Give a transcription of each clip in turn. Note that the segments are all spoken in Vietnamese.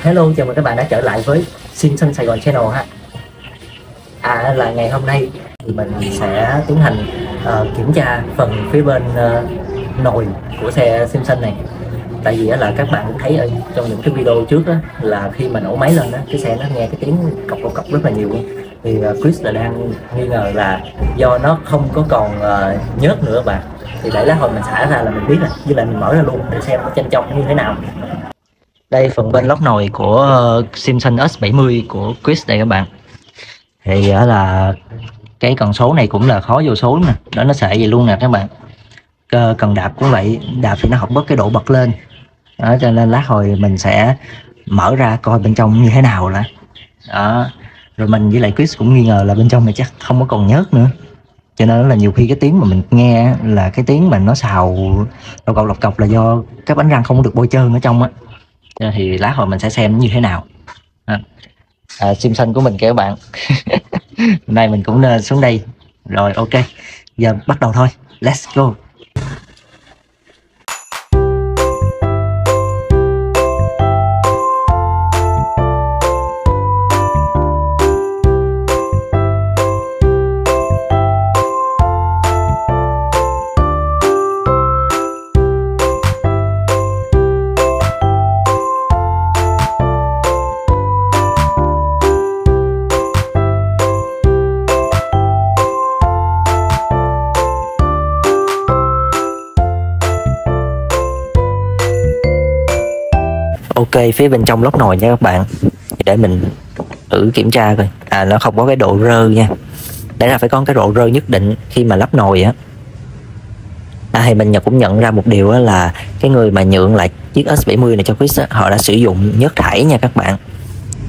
Hello, chào mừng các bạn đã trở lại với Simpson Sài Gòn Channel ha. Là ngày hôm nay thì mình sẽ tiến hành kiểm tra phần phía bên nồi của xe Simpson này. Tại vì là các bạn cũng thấy ở trong những cái video trước đó, là khi mà nổ máy lên đó, cái xe nó nghe cái tiếng cọc rất là nhiều luôn. Thì Chris là đang nghi ngờ là do nó không có còn nhớt nữa bạn. Thì để lát hồi mình xả ra là mình biết rồi, với lại mình mở ra luôn để xem nó bên trong như thế nào. Đây phần bên lốc nồi của Simpson S70 của Chris đây các bạn. Thì là cái cần số này cũng là khó vô số nè, đó nó sệ vậy luôn nè các bạn. Cần đạp cũng vậy, đạp thì nó không bớt cái độ bật lên đó, cho nên lát hồi mình sẽ mở ra coi bên trong như thế nào là đó. Rồi mình với lại Chris cũng nghi ngờ là bên trong này chắc không có còn nhớt nữa, cho nên là nhiều khi cái tiếng mà mình nghe là cái tiếng mà nó xào lọc cọc là do các bánh răng không được bôi trơn ở trong á. Thì lát hồi mình sẽ xem như thế nào. Simpson của mình kìa các bạn. Hôm nay mình cũng xuống đây rồi, ok, giờ bắt đầu thôi, let's go. Ok, phía bên trong lốc nồi nha các bạn, để mình thử kiểm tra coi. Nó không có cái độ rơ nha, để là phải có cái độ rơ nhất định khi mà lắp nồi á. Thì mình cũng nhận ra một điều là cái người mà nhượng lại chiếc S70 này cho Chris á, họ đã sử dụng nhớt thải nha các bạn.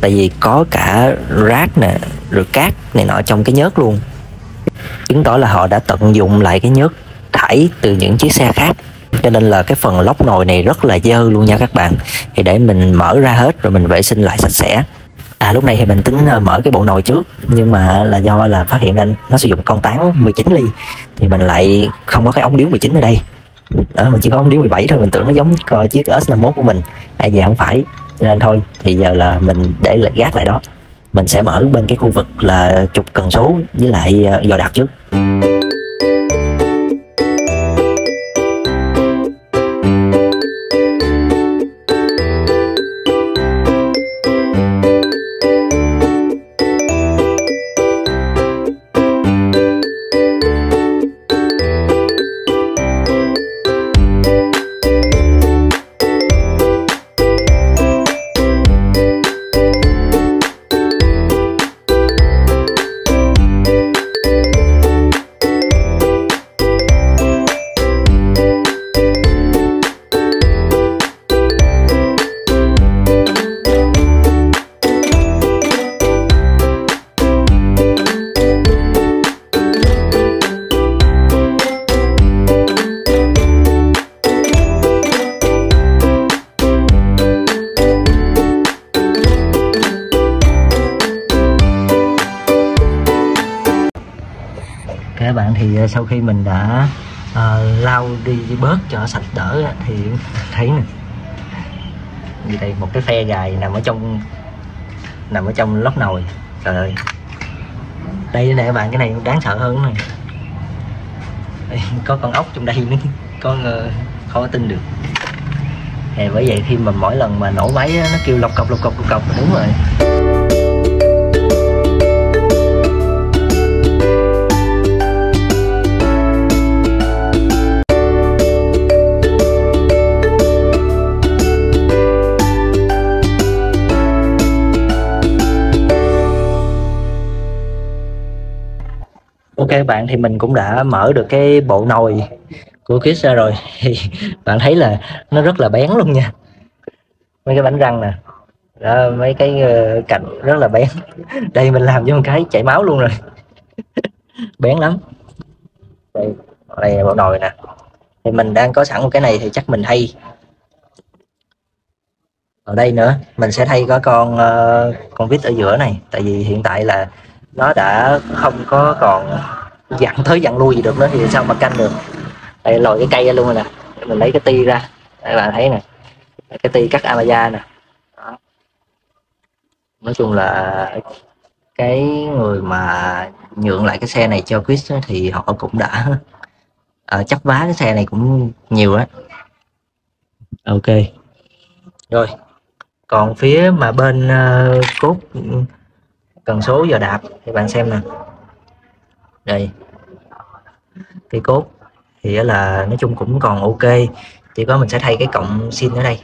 Tại vì có cả rác nè, rồi cát này nọ trong cái nhớt luôn, chứng tỏ là họ đã tận dụng lại cái nhớt thải từ những chiếc xe khác. Cho nên là cái phần lốc nồi này rất là dơ luôn nha các bạn. Thì để mình mở ra hết rồi mình vệ sinh lại sạch sẽ. Lúc này thì mình tính mở cái bộ nồi trước, nhưng mà là do là phát hiện ra nó sử dụng con tán 19 ly, thì mình lại không có cái ống điếu 19 ở đây đó, mình chỉ có ống điếu 17 thôi. Mình tưởng nó giống chiếc S51 của mình, vậy không phải, cho nên thôi thì giờ là mình để lại gác lại đó. Mình sẽ mở bên cái khu vực là trục cần số với lại dò đặt trước. Các bạn, thì sau khi mình đã lau đi bớt cho sạch đỡ thì thấy nè, như đây một cái phe gài nằm ở trong lốc nồi. Trời ơi, đây nè các bạn, cái này đáng sợ hơn này. Đây, có con ốc trong đây nữa, con không có tin được. Bởi vậy khi mà mỗi lần mà nổ máy nó kêu lọc cọc đúng rồi. Ok bạn, thì mình cũng đã mở được cái bộ nồi của Chris ra rồi. Thì bạn thấy là nó rất là bén luôn nha. Mấy cái bánh răng nè đó, mấy cái cạnh rất là bén. Đây mình làm với một cái chảy máu luôn rồi. Bén lắm. Đây bộ nồi nè. Thì mình đang có sẵn một cái này thì chắc mình thay. Ở đây nữa mình sẽ thay có con vít ở giữa này, tại vì hiện tại là nó đã không có còn dặn tới dặn lui gì được nữa, thì sao mà canh được. Đây lòi cái cây ra luôn rồi nè, mình lấy cái ti ra để bạn thấy nè, cái ti cắt Amaya nè. Đó. Nói chung là cái người mà nhượng lại cái xe này cho Chris thì họ cũng đã chấp vá cái xe này cũng nhiều á. Ok rồi, còn phía mà bên cốt cần số giờ đạp thì bạn xem nè, đây cái cốt thì là nói chung cũng còn ok, chỉ có mình sẽ thay cái cọng xin ở đây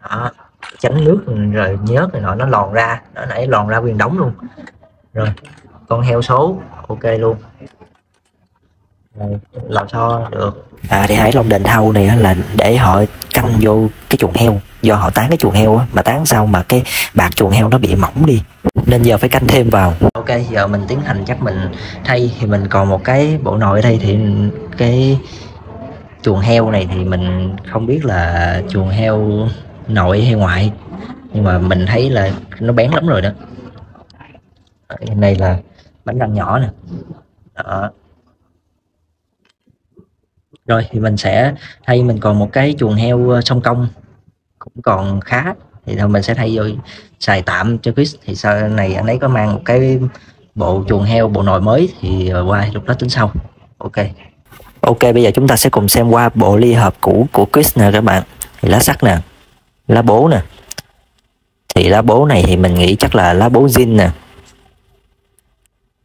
đó, tránh nước rồi nhớt này nọ nó lòn ra, nó nãy lòn ra nguyên đống luôn. Rồi con heo số ok luôn. Rồi, làm sao được thì Hải Long Đền Thâu này là để họ canh vô cái chuồng heo, do họ tán cái chuồng heo á, mà tán sao mà cái bạc chuồng heo nó bị mỏng đi nên giờ phải canh thêm vào. Ok, giờ mình tiến hành chắc mình thay, thì mình còn một cái bộ nồi ở đây, thì cái chuồng heo này thì mình không biết là chuồng heo nội hay ngoại, nhưng mà mình thấy là nó bén lắm rồi đó. Này là bánh răng nhỏ nè đó. Rồi thì mình sẽ thay, mình còn một cái chuồng heo song công cũng còn khá, thì thôi mình sẽ thay vô xài tạm cho Chris, thì sau này anh ấy có mang một cái bộ chuồng heo bộ nồi mới thì qua lúc đó tính sau. Ok, bây giờ chúng ta sẽ cùng xem qua bộ ly hợp cũ của Chris nè các bạn. Thì lá sắt nè, lá bố nè, thì lá bố này thì mình nghĩ chắc là lá bố zin nè.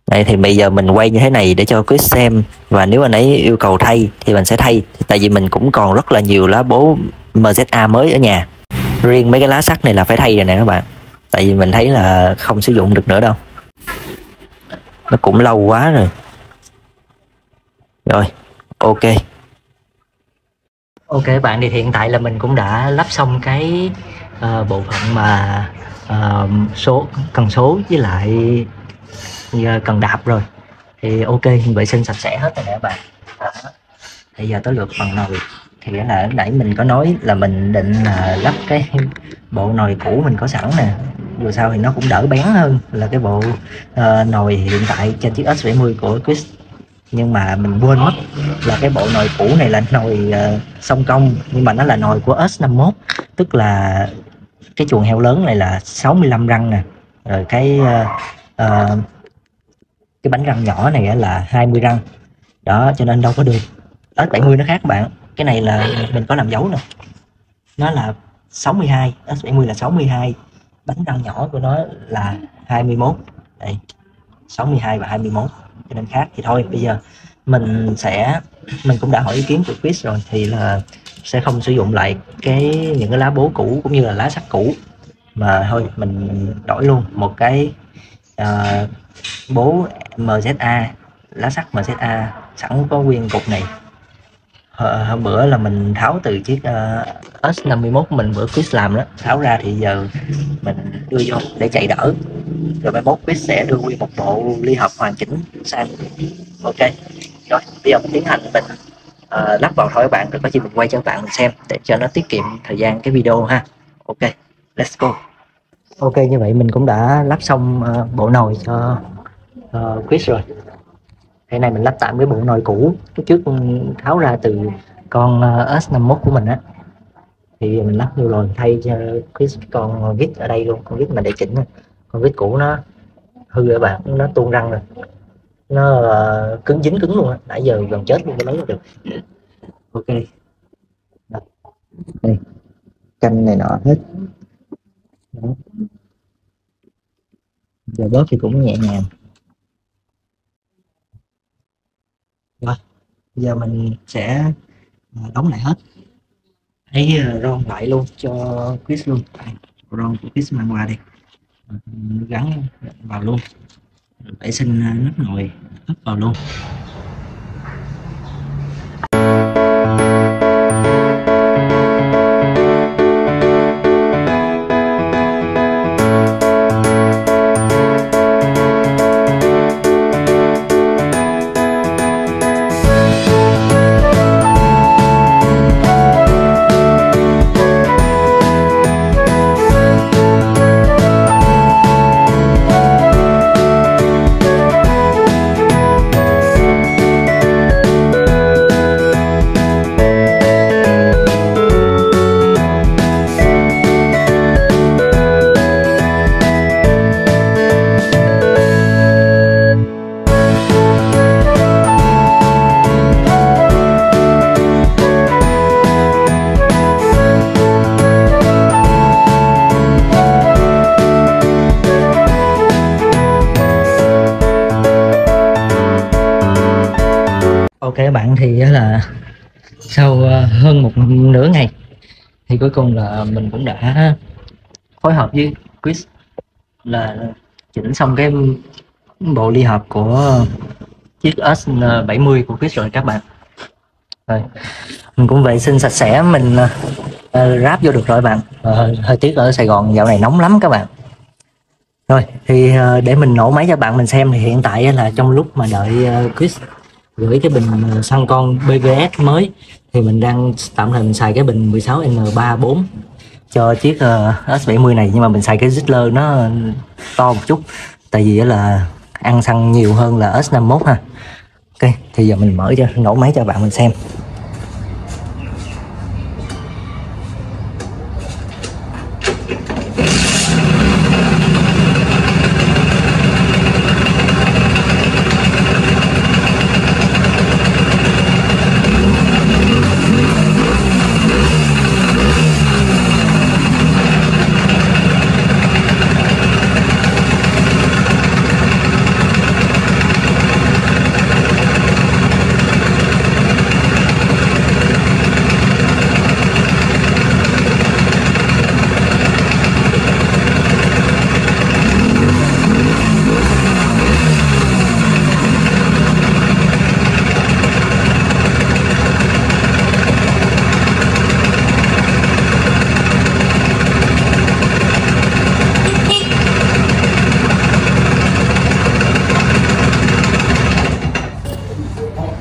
Đây thì bây giờ mình quay như thế này để cho Chris xem, và nếu anh ấy yêu cầu thay thì mình sẽ thay, tại vì mình cũng còn rất là nhiều lá bố MZA mới ở nhà. Riêng mấy cái lá sắt này là phải thay rồi nè các bạn, tại vì mình thấy là không sử dụng được nữa đâu, nó cũng lâu quá rồi. Rồi ok bạn, thì hiện tại là mình cũng đã lắp xong cái bộ phận mà cần số với lại cần đạp rồi, thì ok, vệ sinh sạch sẽ hết rồi nè các bạn. Bây giờ tới lượt phần nồi, thì là nãy mình có nói là mình định là lắp cái bộ nồi cũ mình có sẵn nè, dù sao thì nó cũng đỡ bén hơn là cái bộ nồi hiện tại trên chiếc S70 của Chris. Nhưng mà mình quên mất là cái bộ nồi cũ này là nồi song công, nhưng mà nó là nồi của S51, tức là cái chuồng heo lớn này là 65 răng nè, rồi cái bánh răng nhỏ này là 20 răng đó, cho nên đâu có được. S70 nó khác các bạn, cái này là mình có làm dấu nè, nó là 62, S70 là 62, bánh răng nhỏ của nó là 21, đây 62 và 21, cho nên khác. Thì thôi bây giờ mình cũng đã hỏi ý kiến của Chris rồi, thì là sẽ không sử dụng lại những cái lá bố cũ cũng như là lá sắt cũ, mà thôi mình đổi luôn một cái bố MZA, lá sắt MZA sẵn có nguyên cục này. Hôm bữa là mình tháo từ chiếc S51 mình, bữa Chris làm đó, tháo ra thì giờ mình đưa vô để chạy đỡ, rồi mai mốt Chris sẽ đưa nguyên một bộ ly hợp hoàn chỉnh sang. Ok rồi, bây giờ mình tiến hành mình lắp vào thôi các bạn, rồi có gì mình quay cho các bạn xem để cho nó tiết kiệm thời gian cái video ha. Ok, let's go. Ok, như vậy mình cũng đã lắp xong bộ nồi cho Chris rồi. Cái này mình lắp tạm cái bộ nồi cũ cái trước tháo ra từ con S51 của mình á, thì mình lắp vô rồi, thay cho Chris con vít ở đây luôn, con vít mà để chỉnh, con vít cũ nó hư rồi bạn, nó tuôn răng rồi, nó cứng luôn á, nãy giờ gần chết luôn mới lấy được. Ok, đây canh này nọ hết đó. Giờ bớt thì cũng nhẹ nhàng. Rồi bây giờ mình sẽ đóng lại hết, ấy ron lại luôn cho Chris luôn, ron của Chris mang qua đây, gắn vào luôn, vệ sinh nắp nồi ấp vào luôn. ngày thì cuối cùng là mình cũng đã phối hợp với Chris là chỉnh xong cái bộ ly hợp của chiếc S70 của Chris rồi các bạn. Rồi mình cũng vệ sinh sạch sẽ, mình ráp vô được rồi bạn. Thời tiết ở Sài Gòn dạo này nóng lắm các bạn. Rồi thì để mình nổ máy cho bạn mình xem, thì hiện tại là trong lúc mà đợi Chris gửi cái bình xăng con BVS mới thì mình đang tạm thời mình xài cái bình 16N34 cho chiếc S70 này, nhưng mà mình xài cái Ziggler nó to một chút tại vì là ăn xăng nhiều hơn là S51 ha. Ok, thì giờ mình mở cho nổ máy cho bạn mình xem.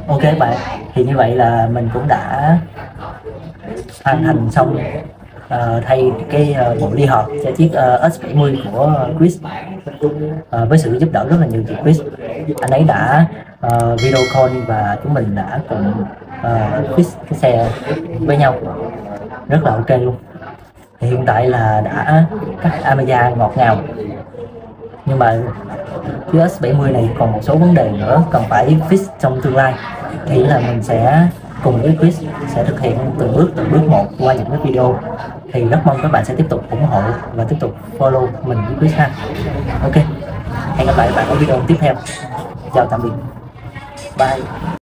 Ok các bạn, thì như vậy là mình cũng đã hoàn thành xong thay cái bộ ly hợp cho chiếc S70 của Chris, với sự giúp đỡ rất là nhiều từ Chris. Anh ấy đã video call và chúng mình đã cùng fix cái xe với nhau rất là ok luôn. Thì hiện tại là đã cắt Amiga ngọt ngào, nhưng mà chiếc S70 này còn một số vấn đề nữa cần phải fix trong tương lai, thì là mình sẽ cùng với Chris sẽ thực hiện từng bước một qua những cái video. Thì rất mong các bạn sẽ tiếp tục ủng hộ và tiếp tục follow mình với Chris ha. Ok, hẹn gặp lại các bạn ở video tiếp theo. Chào tạm biệt, bye.